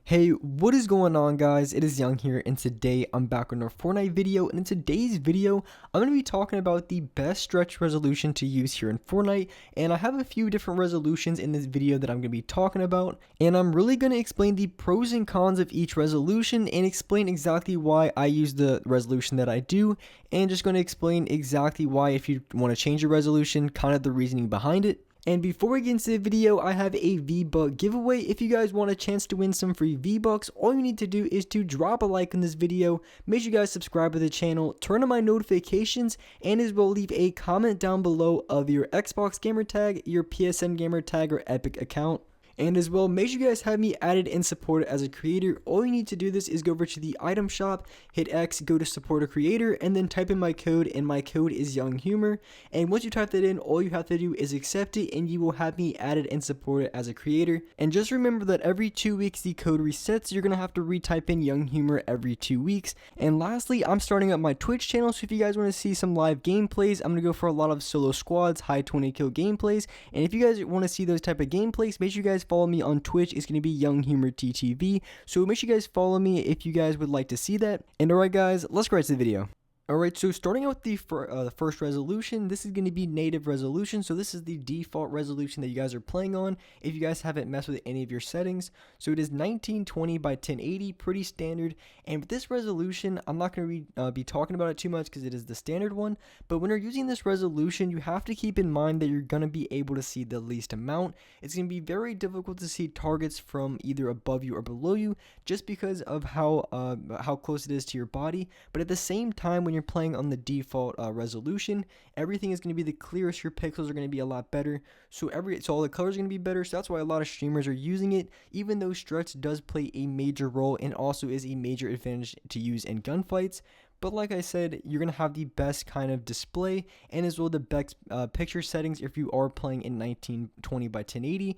Hey, what is going on, guys? It is Young here, and today I'm back with another Fortnite video. And in today's video, I'm going to be talking about the best stretch resolution to use here in Fortnite. And I have a few different resolutions in this video that I'm going to be talking about. And I'm really going to explain the pros and cons of each resolution and explain exactly why I use the resolution that I do. And just going to explain exactly why, if you want to change your resolution, kind of the reasoning behind it. And before we get into the video, I have a V-Buck giveaway. If you guys want a chance to win some free V-Bucks, all you need to do is to drop a like on this video, make sure you guys subscribe to the channel, turn on my notifications, and as well leave a comment down below of your Xbox gamer tag, your PSN gamer tag, or Epic account. And as well, make sure you guys have me added and supported as a creator. All you need to do this is go over to the item shop, hit X, go to support a creator, and then type in my code, and my code is Young Humor. And once you type that in, all you have to do is accept it, and you will have me added and supported as a creator. And just remember that every 2 weeks the code resets. You're gonna have to retype in Young Humor every 2 weeks. And lastly, I'm starting up my Twitch channel, so if you guys want to see some live gameplays, I'm gonna go for a lot of solo squads, high 20 kill gameplays. And if you guys want to see those type of gameplays, make sure you guys follow me on Twitch. It's going to be Young Humor TTV, so make sure you guys follow me if you guys would like to see that. And alright guys, let's get right to the video. Alright, so starting out with the first resolution, this is going to be native resolution. So this is the default resolution that you guys are playing on if you guys haven't messed with any of your settings. So it is 1920 by 1080, pretty standard. And with this resolution, I'm not going to be talking about it too much because it is the standard one. But when you're using this resolution, you have to keep in mind that you're going to be able to see the least amount. It's going to be very difficult to see targets from either above you or below you just because of how close it is to your body. But at the same time, when you're playing on the default resolution, everything is going to be the clearest. Your pixels are going to be a lot better, so all the colors are going to be better. So that's why a lot of streamers are using it, even though stretch does play a major role and also is a major advantage to use in gunfights. But like I said, you're going to have the best kind of display and as well the best picture settings if you are playing in 1920 by 1080.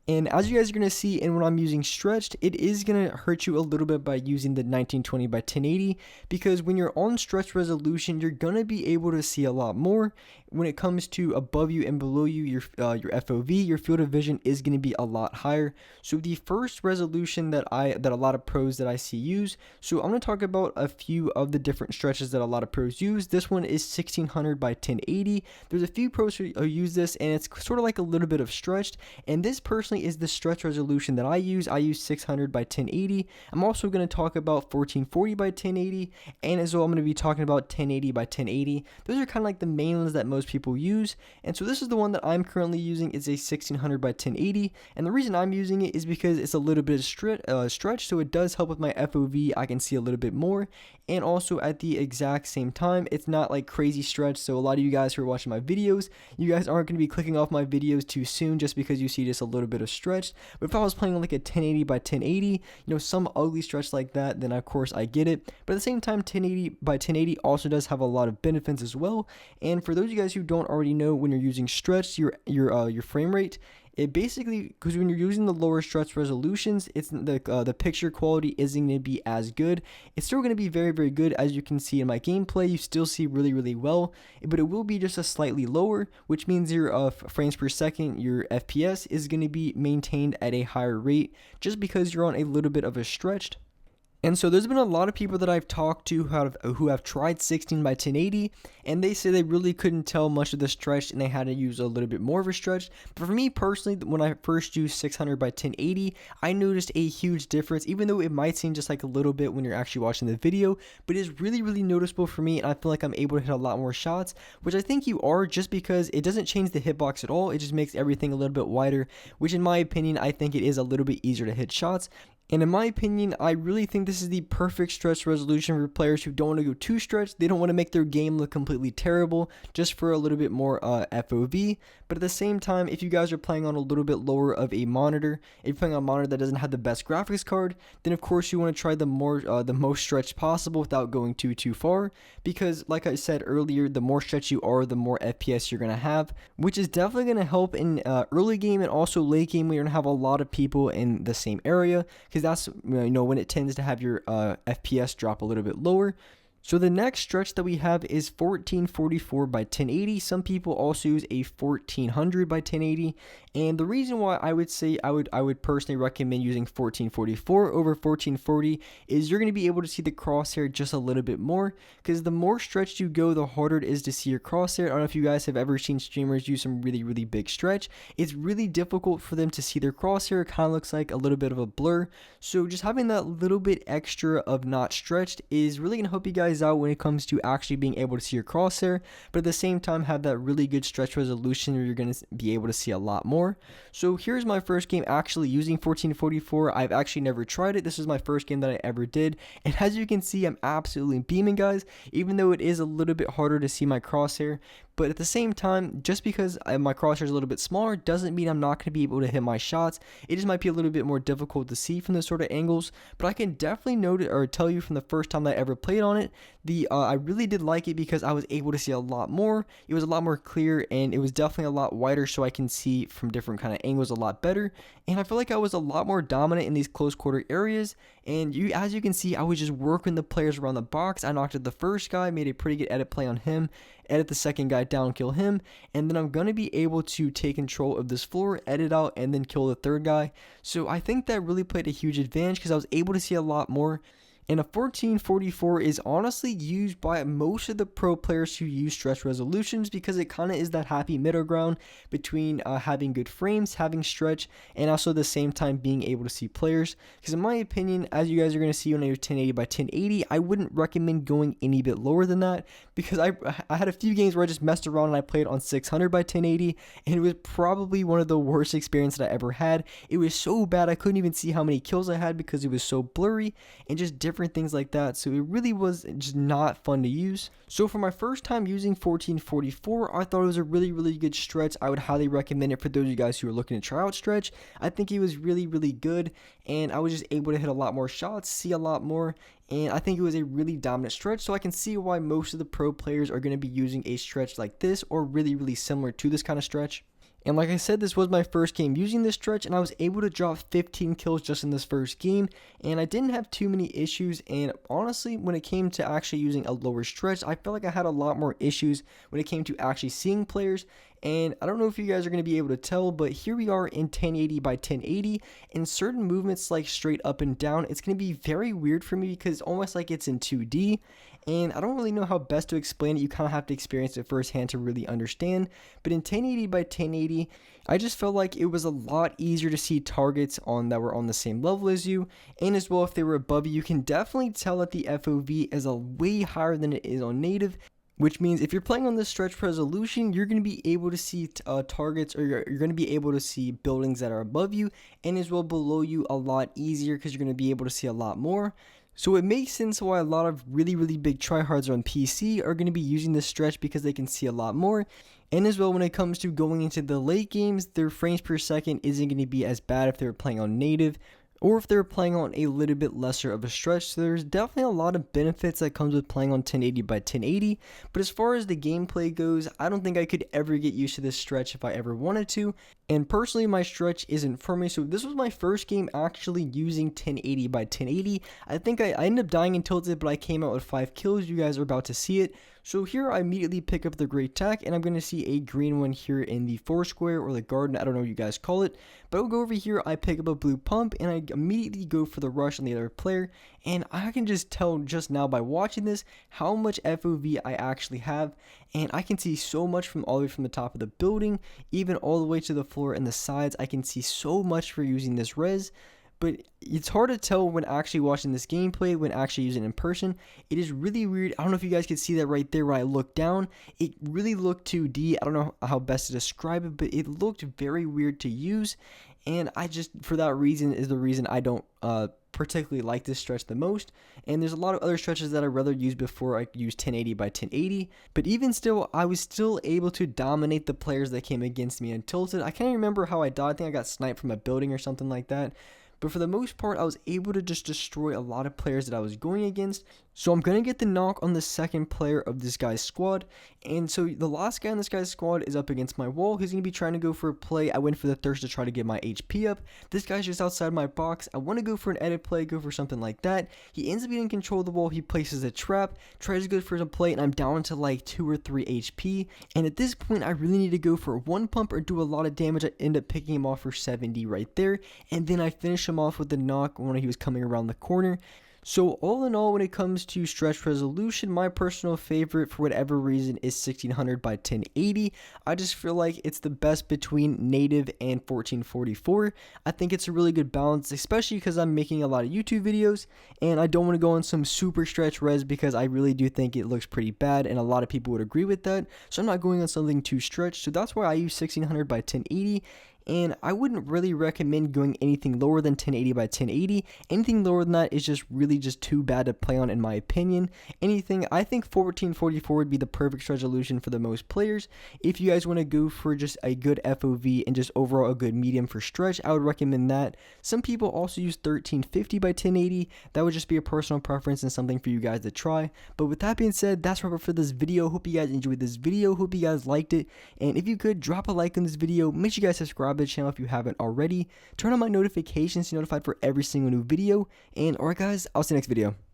And as you guys are going to see, and when I'm using stretched, it is going to hurt you a little bit by using the 1920 by 1080, because when you're on stretch resolution, you're going to be able to see a lot more. When it comes to above you and below you, your FOV, your field of vision is going to be a lot higher. So the first resolution that a lot of pros that I see use, so I'm going to talk about a few of the different stretches that a lot of pros use. This one is 1600 by 1080. There's a few pros who use this, and it's sort of like a little bit of stretched, and this personally is the stretch resolution that I use. I use 600 by 1080. I'm also going to talk about 1440 by 1080, and as well I'm going to be talking about 1080 by 1080. Those are kind of like the main ones that most people use, and so this is the one that I'm currently using. It's a 1600 by 1080, and the reason I'm using it is because it's a little bit stretch, so it does help with my FOV. I can see a little bit more, and also at the exact same time, it's not like crazy stretch. So a lot of you guys who are watching my videos, you guys aren't going to be clicking off my videos too soon just because you see just a little bit of stretch. But if I was playing on like a 1080 by 1080, some ugly stretch like that, then of course I get it. But at the same time, 1080 by 1080 also does have a lot of benefits as well. And for those of you guys who don't already know, when you're using stretch, your frame rate, it basically, because when you're using the lower stretch resolutions, it's the picture quality isn't going to be as good. It's still going to be very, very good. As you can see in my gameplay, you still see really, really well, but it will be just a slightly lower, which means your frames per second, your FPS, is going to be maintained at a higher rate just because you're on a little bit of a stretched. And so there's been a lot of people that I've talked to who have tried 16 by 1080, and they say they really couldn't tell much of the stretch and they had to use a little bit more of a stretch. But for me personally, when I first used 600 by 1080, I noticed a huge difference, even though it might seem just like a little bit when you're actually watching the video, but it is really, really noticeable for me, and I feel like I'm able to hit a lot more shots, which I think you are, just because it doesn't change the hitbox at all. It just makes everything a little bit wider, which in my opinion, I think it is a little bit easier to hit shots. And in my opinion, I really think this is the perfect stretch resolution for players who don't want to go too stretched. They don't want to make their game look completely terrible, just for a little bit more FOV. But at the same time, if you guys are playing on a little bit lower of a monitor, if you're playing on a monitor that doesn't have the best graphics card, then of course you want to try the most stretch possible without going too far. Because like I said earlier, the more stretch you are, the more FPS you're going to have, which is definitely going to help in early game and also late game when you're going to have a lot of people in the same area. Because that's when it tends to have your FPS drop a little bit lower. So the next stretch that we have is 1444 by 1080. Some people also use a 1400 by 1080. And the reason why I would say I would personally recommend using 1444 over 1440 is you're going to be able to see the crosshair just a little bit more, because the more stretched you go, the harder it is to see your crosshair. I don't know if you guys have ever seen streamers use some really big stretch. It's really difficult for them to see their crosshair. It kind of looks like a little bit of a blur. So just having that little bit extra of not stretched is really going to help you guys out when it comes to actually being able to see your crosshair, but at the same time have that really good stretch resolution where you're going to be able to see a lot more. So here's my first game actually using 1444. I've actually never tried it. This is my first game that I ever did, and as you can see, I'm absolutely beaming, guys, even though it is a little bit harder to see my crosshair. But at the same time, just because my crosshair is a little bit smaller doesn't mean I'm not going to be able to hit my shots. It just might be a little bit more difficult to see from those sort of angles. But I can definitely note or tell you from the first time that I ever played on it, I really did like it because I was able to see a lot more. It was a lot more clear, and it was definitely a lot wider, so I can see from different kind of angles a lot better. And I feel like I was a lot more dominant in these close quarter areas. And as you can see, I was just working the players around the box. I knocked out the first guy, made a pretty good edit play on him, edit the second guy down, kill him, and then I'm going to be able to take control of this floor, edit out, and then kill the third guy. So I think that really played a huge advantage because I was able to see a lot more. And a 1444 is honestly used by most of the pro players who use stretch resolutions because it kind of is that happy middle ground between having good frames, having stretch, and also at the same time being able to see players. Because in my opinion, as you guys are going to see when I use 1080 by 1080, I wouldn't recommend going any bit lower than that, because I had a few games where I just messed around and I played on 600 by 1080, and it was probably one of the worst experiences that I ever had. It was so bad I couldn't even see how many kills I had because it was so blurry and just different things like that. So it really was just not fun to use. So for my first time using 1444, I thought it was a really good stretch. I would highly recommend it for those of you guys who are looking to try out stretch. I think it was really good, and I was just able to hit a lot more shots, see a lot more, and I think it was a really dominant stretch. So I can see why most of the pro players are going to be using a stretch like this, or really similar to this kind of stretch. And like I said, this was my first game using this stretch, and I was able to drop 15 kills just in this first game, and I didn't have too many issues. And honestly, when it came to actually using a lower stretch, I felt like I had a lot more issues when it came to actually seeing players. And I don't know if you guys are going to be able to tell, but here we are in 1080 by 1080, and certain movements like straight up and down, it's going to be very weird for me because it's almost like it's in 2D, and I don't really know how best to explain it. You kind of have to experience it firsthand to really understand. But in 1080 by 1080, I just felt like it was a lot easier to see targets that were on the same level as you, and as well if they were above you. You can definitely tell that the FOV is a way higher than it is on native, which means if you're playing on this stretch resolution, you're going to be able to see targets, or you're going to be able to see buildings that are above you and as well below you a lot easier, because you're going to be able to see a lot more. So it makes sense why a lot of really big tryhards on PC are going to be using this stretch, because they can see a lot more. And as well, when it comes to going into the late games, their frames per second isn't going to be as bad if they're playing on native, or if they're playing on a little bit lesser of a stretch. So there's definitely a lot of benefits that comes with playing on 1080 by 1080. But as far as the gameplay goes, I don't think I could ever get used to this stretch if I ever wanted to. And personally, my stretch isn't for me. So this was my first game actually using 1080 by 1080. I think I ended up dying in tilted, but I came out with 5 kills. You guys are about to see it. So here I immediately pick up the great tech, and I'm going to see a green one here in the Foursquare or the garden. I don't know what you guys call it. But I'll go over here, I pick up a blue pump, and I immediately go for the rush on the other player. And I can just tell just now by watching this how much FOV I actually have. And I can see so much from all the way from the top of the building, even all the way to the floor and the sides. I can see so much for using this res. But it's hard to tell when actually watching this gameplay, when actually using it in person. It is really weird. I don't know if you guys can see that right there when I look down. It really looked 2D. I don't know how best to describe it, but it looked very weird to use. And I just, for that reason, is the reason I don't particularly like this stretch the most. And there's a lot of other stretches that I'd rather use before I use 1080 by 1080. But even still, I was still able to dominate the players that came against me and tilted. I can't remember how I died. I think I got sniped from a building or something like that. But for the most part, I was able to just destroy a lot of players that I was going against. So I'm going to get the knock on the second player of this guy's squad. And so the last guy on this guy's squad is up against my wall. He's going to be trying to go for a play. I went for the thirst to try to get my HP up. This guy's just outside my box. I want to go for an edit play, go for something like that. He ends up getting control of the wall. He places a trap, tries to go for some play, and I'm down to like 2 or 3 HP. And at this point, I really need to go for one pump or do a lot of damage. I end up picking him off for 70 right there. And then I finish him off with the knock when he was coming around the corner. So all in all, when it comes to stretch resolution, my personal favorite for whatever reason is 1600 by 1080. I just feel like it's the best between native and 1444. I think it's a really good balance, especially because I'm making a lot of YouTube videos and I don't want to go on some super stretch res because I really do think it looks pretty bad and a lot of people would agree with that. So I'm not going on something too stretched. So that's why I use 1600 by 1080. And I wouldn't really recommend going anything lower than 1080 by 1080. Anything lower than that is just really just too bad to play on in my opinion. I think 1444 would be the perfect resolution for the most players. If you guys want to go for just a good FOV and just overall a good medium for stretch, I would recommend that. Some people also use 1350 by 1080. That would just be a personal preference and something for you guys to try. But with that being said, that's wrap up for this video. Hope you guys enjoyed this video. Hope you guys liked it. And if you could, drop a like on this video. Make sure you guys subscribe to the channel if you haven't already. Turn on my notifications to be notified for every single new video. And alright guys, I'll see you next video.